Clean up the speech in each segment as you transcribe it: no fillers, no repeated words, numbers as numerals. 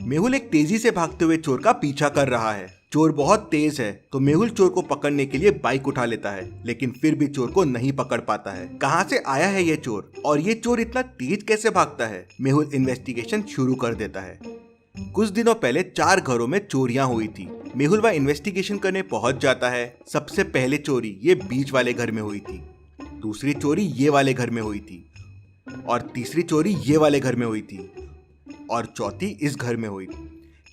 मेहुल एक तेजी से भागते हुए चोर का पीछा कर रहा है। चोर बहुत तेज है तो मेहुल चोर को पकड़ने के लिए बाइक उठा लेता है, लेकिन फिर भी चोर को नहीं पकड़ पाता है। कहाँ से आया है ये चोर और ये चोर इतना तेज कैसे भागता है? मेहुल इन्वेस्टिगेशन शुरू कर देता है। कुछ दिनों पहले 4 घरों में चोरियां हुई थी। मेहुल वह इन्वेस्टिगेशन करने पहुंच जाता है। सबसे पहले चोरी ये बीच वाले घर में हुई थी, दूसरी चोरी ये वाले घर में हुई थी, और तीसरी चोरी ये वाले घर में हुई थी, और चौथी इस घर में हुई।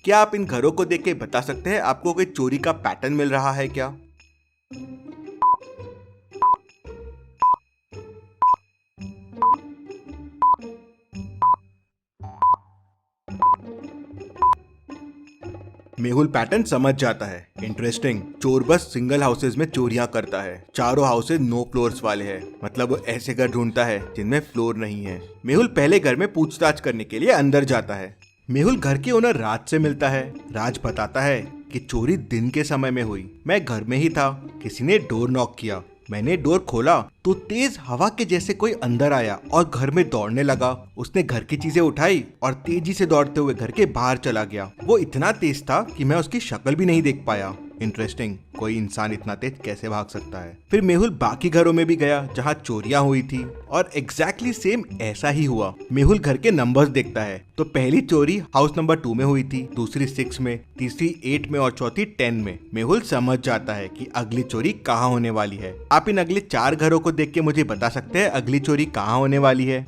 क्या आप इन घरों को देख के बता सकते हैं आपको कोई चोरी का पैटर्न मिल रहा है क्या? मेहुल पैटर्न समझ जाता है। इंटरेस्टिंग। चोर बस सिंगल हाउसेज में चोरियां करता है। चारों हाउसेज नो फ्लोर्स वाले हैं, मतलब वो ऐसे घर ढूंढता है जिनमें फ्लोर नहीं है। मेहुल पहले घर में पूछताछ करने के लिए अंदर जाता है। मेहुल घर के ओनर राज से मिलता है। राज बताता है कि चोरी दिन के समय में हुई। मैं घर में ही था, किसी ने डोर नॉक किया। मैंने डोर खोला तो तेज हवा के जैसे कोई अंदर आया और घर में दौड़ने लगा। उसने घर की चीजें उठाई और तेजी से दौड़ते हुए घर के बाहर चला गया। वो इतना तेज था कि मैं उसकी शक्ल भी नहीं देख पाया। इंटरेस्टिंग, कोई इंसान इतना तेज कैसे भाग सकता है? फिर मेहुल बाकी घरों में भी गया जहाँ चोरियां हुई थी और एग्जैक्टली सेम ऐसा ही हुआ। मेहुल घर के नंबर्स देखता है तो पहली चोरी हाउस नंबर 2 में हुई थी, दूसरी 6 में, तीसरी 8 में और चौथी 10 में। मेहुल समझ जाता है कि अगली चोरी कहाँ होने वाली है। आप इन अगले 4 घरों को देख के मुझे बता सकते हैं अगली चोरी कहाँ होने वाली है?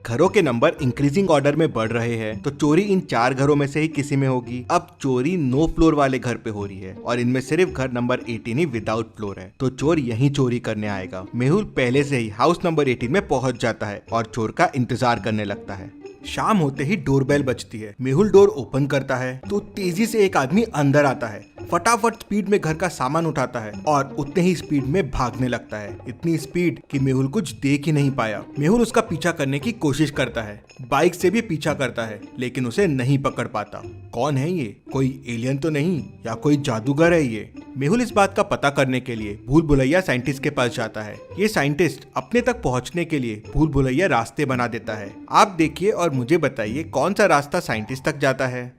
घरों के नंबर इंक्रीजिंग ऑर्डर में बढ़ रहे हैं, तो चोरी इन 4 घरों में से ही किसी में होगी। अब चोरी नो फ्लोर वाले घर पे हो रही है और इनमें सिर्फ घर नंबर 18 ही विदाउट फ्लोर है, तो चोर यहीं चोरी करने आएगा। मेहुल पहले से ही हाउस नंबर 18 में पहुंच जाता है और चोर का इंतजार करने लगता है। शाम होते ही डोरबेल बजती है। मेहुल डोर ओपन करता है तो तेजी से एक आदमी अंदर आता है। फटाफट स्पीड में घर का सामान उठाता है और उतने ही स्पीड में भागने लगता है। इतनी स्पीड कि मेहुल कुछ देख ही नहीं पाया। मेहुल उसका पीछा करने की कोशिश करता है, बाइक से भी पीछा करता है, लेकिन उसे नहीं पकड़ पाता। कौन है ये? कोई एलियन तो नहीं या कोई जादूगर है ये? मेहुल इस बात का पता करने के लिए भूल भुलैया साइंटिस्ट के पास जाता है। ये साइंटिस्ट अपने तक पहुंचने के लिए भूल भुलैया रास्ते बना देता है। आप देखिए और मुझे बताइए कौन सा रास्ता साइंटिस्ट तक जाता है।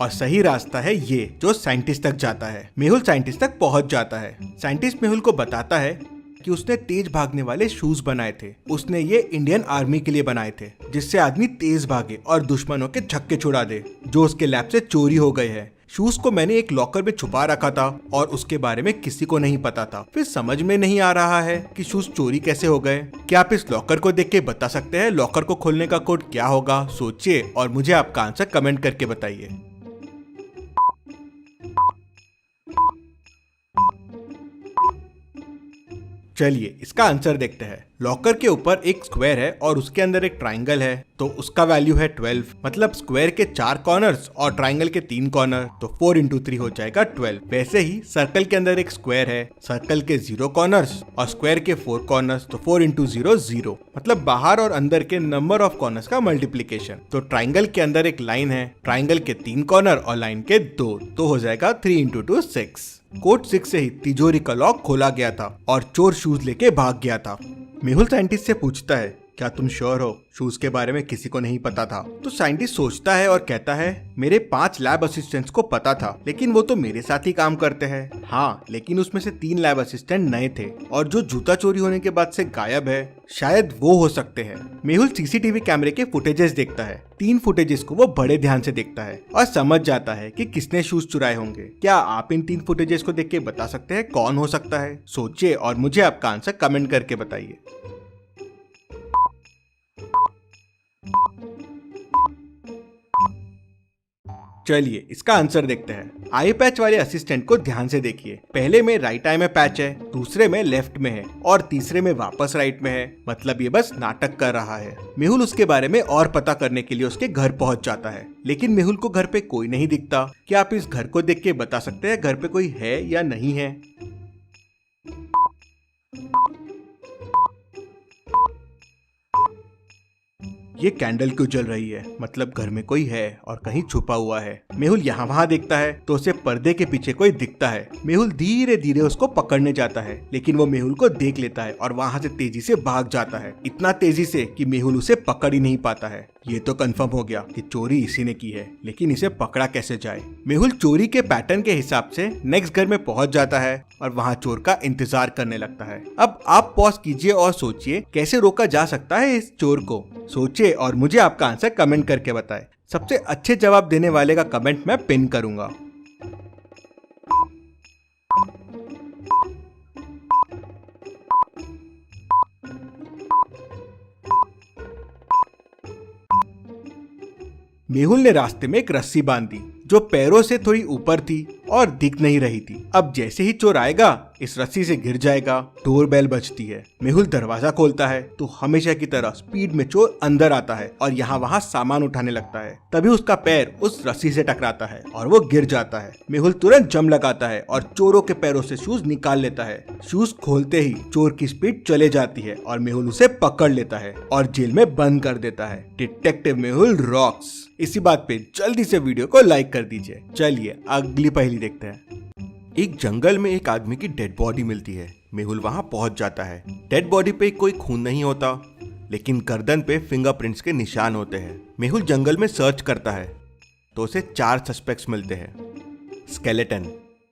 और सही रास्ता है ये जो साइंटिस्ट तक जाता है। मेहुल साइंटिस्ट तक पहुंच जाता है। साइंटिस्ट मेहुल को बताता है कि उसने तेज भागने वाले शूज बनाए थे। उसने ये इंडियन आर्मी के लिए बनाए थे, जिससे आदमी तेज भागे और दुश्मनों के छक्के छुड़ा दे, जो उसके लैब से चोरी हो गए हैं। शूज को मैंने एक लॉकर में छुपा रखा था और उसके बारे में किसी को नहीं पता था। फिर समझ में नहीं आ रहा है कि शूज चोरी कैसे हो गए। क्या आप इस लॉकर को देख के बता सकते हैं लॉकर को खोलने का कोड क्या होगा? सोचिए और मुझे आपका आंसर कमेंट करके बताइए। चलिए इसका आंसर देखते हैं। लॉकर के ऊपर एक स्क्वायर है और उसके अंदर एक ट्राइंगल है, तो उसका वैल्यू है 12। मतलब स्क्वायर के 4 कॉर्नर्स और ट्राइंगल के 3 कॉर्नर, तो 4 × 3 हो जाएगा 12। वैसे ही सर्कल के अंदर एक स्क्वायर है, सर्कल के 0 कॉर्नर्स और स्क्वायर के 4 कॉर्नर्स, तो 4 × 0 0। मतलब बाहर और अंदर के नंबर ऑफ कॉर्नर्स का मल्टीप्लीकेशन। तो ट्राइंगल के अंदर एक लाइन है, ट्राइंगल के 3 कॉर्नर और लाइन के 2, तो हो जाएगा 3 × 2 6। कोड 6 से ही तिजोरी का लॉक खोला गया था और चोर शूज लेके भाग गया था। मेहुल साइंटिस्ट से पूछता है, क्या तुम श्योर हो शूज के बारे में किसी को नहीं पता था? तो साइंटिस्ट सोचता है और कहता है, मेरे 5 लैब असिस्टेंट्स को पता था, लेकिन वो तो मेरे साथ ही काम करते हैं। हाँ, लेकिन उसमें से 3 लैब असिस्टेंट नए थे और जो जूता चोरी होने के बाद से गायब है, शायद वो हो सकते हैं। मेहुल सीसीटीवी कैमरे के फुटेजेस देखता है। 3 फुटेजेस को वो बड़े ध्यान से देखता है और समझ जाता है कि किसने शूज चुराए होंगे। क्या आप इन 3 फुटेजेस को देख के बता सकते हैं कौन हो सकता है? सोचिए और मुझे आपका आंसर कमेंट करके बताइए। चलिए इसका आंसर देखते हैं। आई पैच वाले असिस्टेंट को ध्यान से देखिए। पहले में राइट आई में पैच है, दूसरे में लेफ्ट में है और तीसरे में वापस राइट में है। मतलब ये बस नाटक कर रहा है। मेहुल उसके बारे में और पता करने के लिए उसके घर पहुंच जाता है, लेकिन मेहुल को घर पे कोई नहीं दिखता। क्या आप इस घर को देख के बता सकते हैं घर पे कोई है या नहीं है? ये कैंडल क्यों जल रही है, मतलब घर में कोई है और कहीं छुपा हुआ है। मेहुल यहाँ वहाँ देखता है तो उसे पर्दे के पीछे कोई दिखता है। मेहुल धीरे धीरे उसको पकड़ने जाता है, लेकिन वो मेहुल को देख लेता है और वहाँ से तेजी से भाग जाता है, इतना तेजी से कि मेहुल उसे पकड़ ही नहीं पाता है। ये तो कंफर्म हो गया कि चोरी इसी ने की है, लेकिन इसे पकड़ा कैसे जाए। मेहुल चोरी के पैटर्न के हिसाब से नेक्स्ट घर में पहुंच जाता है और वहाँ चोर का इंतजार करने लगता है। अब आप पॉज कीजिए और सोचिए कैसे रोका जा सकता है इस चोर को। सोचिए और मुझे आपका आंसर कमेंट करके बताएं। सबसे अच्छे जवाब देने वाले का कमेंट मैं पिन करूंगा। मेहुल ने रास्ते में एक रस्सी बांध दी जो पैरों से थोड़ी ऊपर थी और दिख नहीं रही थी। अब जैसे ही चोर आएगा इस रस्सी से गिर जाएगा। डोर बेल बजती है। मेहुल दरवाजा खोलता है तो हमेशा की तरह स्पीड में चोर अंदर आता है और यहाँ वहाँ सामान उठाने लगता है। तभी उसका पैर उस रस्सी से टकराता है और वो गिर जाता है। मेहुल तुरंत जम लगाता है और चोरों के पैरों से शूज निकाल लेता है। शूज खोलते ही चोर की स्पीड चले जाती है और मेहुल उसे पकड़ लेता है और जेल में बंद कर देता है। Detective Mehul rocks. इसी बात पे जल्दी से वीडियो को लाइक कर दीजिए। चलिए अगली पहेली देखते हैं। एक जंगल में एक आदमी की डेड बॉडी मिलती है। मेहुल वहां पहुंच जाता है। डेड बॉडी पे कोई खून नहीं होता, लेकिन गर्दन पे फिंगरप्रिंट्स के निशान होते हैं। मेहुल जंगल में सर्च करता है तो उसे 4 सस्पेक्ट्स मिलते हैं। स्केलेटन,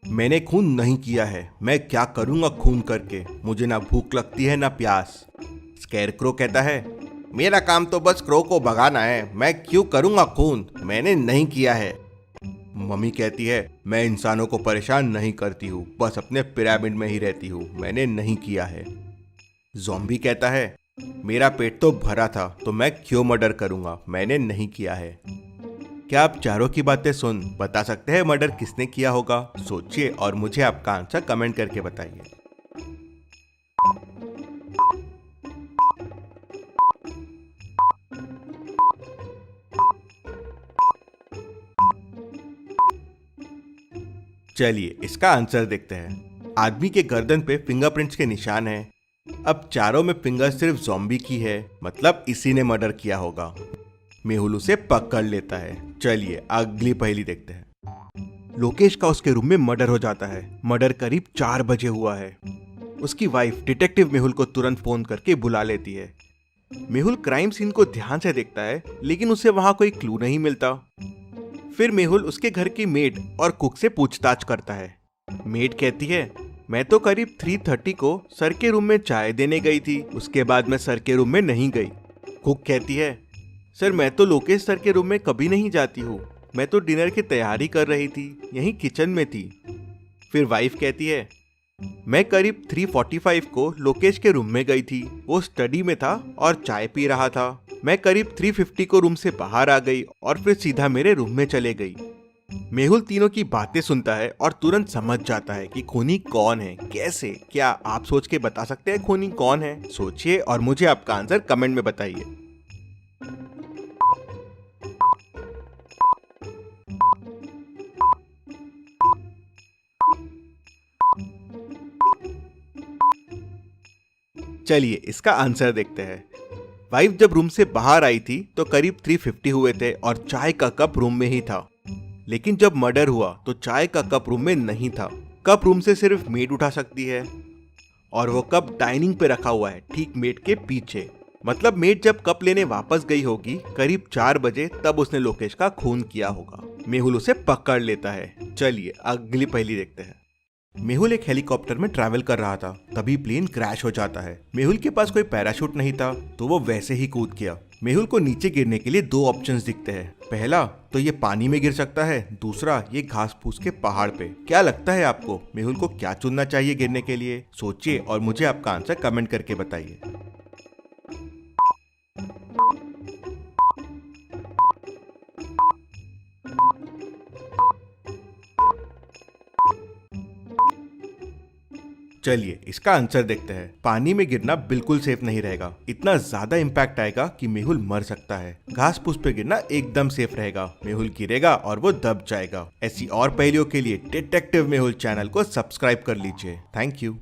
मैंने खून नहीं किया है, मैं क्या करूंगा खून करके, मुझे ना भूख लगती है ना प्यास। स्कैरक्रो कहता है, मेरा काम तो बस क्रो को भगाना है, मैं क्यों करूंगा खून, मैंने नहीं किया है। मम्मी कहती है, मैं इंसानों को परेशान नहीं करती हूँ, बस अपने पिरामिड में ही रहती हूँ, मैंने नहीं किया है। ज़ॉम्बी कहता है, मेरा पेट तो भरा था तो मैं क्यों मर्डर करूंगा, मैंने नहीं किया है। क्या आप चारों की बातें सुन बता सकते हैं मर्डर किसने किया होगा? सोचिए और मुझे आपका आंसर कमेंट करके बताइए। चलिए इसका आंसर देखते हैं। आदमी के गर्दन पे फिंगरप्रिंट्स के निशान हैं। अब चारों में फिंगर सिर्फ ज़ॉम्बी की है, मतलब इसी ने मर्डर किया होगा। मेहुल उसे पकड़ लेता है। चलिए अगली पहेली देखते हैं। लोकेश का उसके रूम में मर्डर हो जाता है। मर्डर करीब 4 बजे हुआ है। उसकी वाइफ डिटेक्टिव मेहुल को तुरंत फोन करके बुला लेती है। मेहुल क्राइम सीन को ध्यान से देखता है, लेकिन उसे वहां कोई क्लू नहीं मिलता। फिर मेहुल उसके घर की मेड और कुक से पूछताछ करता है। मेड कहती है, मैं तो करीब 3:30 को सर के रूम में चाय देने गई थी, उसके बाद मैं सर के रूम में नहीं गई। कुक कहती है, सर मैं तो लोकेश सर के रूम में कभी नहीं जाती हूँ, मैं तो डिनर की तैयारी कर रही थी, यहीं किचन में थी। फिर वाइफ कहती है, मैं करीब 3:45 को लोकेश के रूम में गई थी, वो स्टडी में था और चाय पी रहा था। मैं करीब 3:50 को रूम से बाहर आ गई और फिर सीधा मेरे रूम में चले गई। मेहुल तीनों की बातें सुनता है और तुरंत समझ जाता है कि खूनी कौन है। कैसे? क्या आप सोच के बता सकते हैं खूनी कौन है? सोचिए और मुझे आपका आंसर कमेंट में बताइए। चलिए इसका आंसर देखते हैं। वाइफ जब रूम से बाहर आई थी तो करीब 3:50 हुए थे और चाय का कप रूम में ही था। लेकिन जब मर्डर हुआ तो चाय का कप रूम में नहीं था। कप रूम से सिर्फ मेड उठा सकती है और वो कप डाइनिंग पे रखा हुआ है, ठीक मेड के पीछे। मतलब मेड जब कप लेने वापस गई होगी करीब 4 बजे, तब उसने लोकेश का खून किया होगा। मेहुल उसे पकड़ लेता है। चलिए अगली पहेली देखते हैं। मेहुल एक हेलीकॉप्टर में ट्रैवल कर रहा था, तभी प्लेन क्रैश हो जाता है। मेहुल के पास कोई पैराशूट नहीं था तो वो वैसे ही कूद गया। मेहुल को नीचे गिरने के लिए 2 ऑप्शंस दिखते हैं। पहला तो ये पानी में गिर सकता है, दूसरा ये घास फूस के पहाड़ पे। क्या लगता है आपको मेहुल को क्या चुनना चाहिए गिरने के लिए? सोचिए और मुझे आपका आंसर कमेंट करके बताइए। चलिए इसका आंसर देखते हैं। पानी में गिरना बिल्कुल सेफ नहीं रहेगा, इतना ज्यादा इम्पैक्ट आएगा कि मेहुल मर सकता है। घास फूस पे गिरना एकदम सेफ रहेगा, मेहुल गिरेगा और वो दब जाएगा। ऐसी और पहेलियों के लिए डिटेक्टिव मेहुल चैनल को सब्सक्राइब कर लीजिए। Thank you.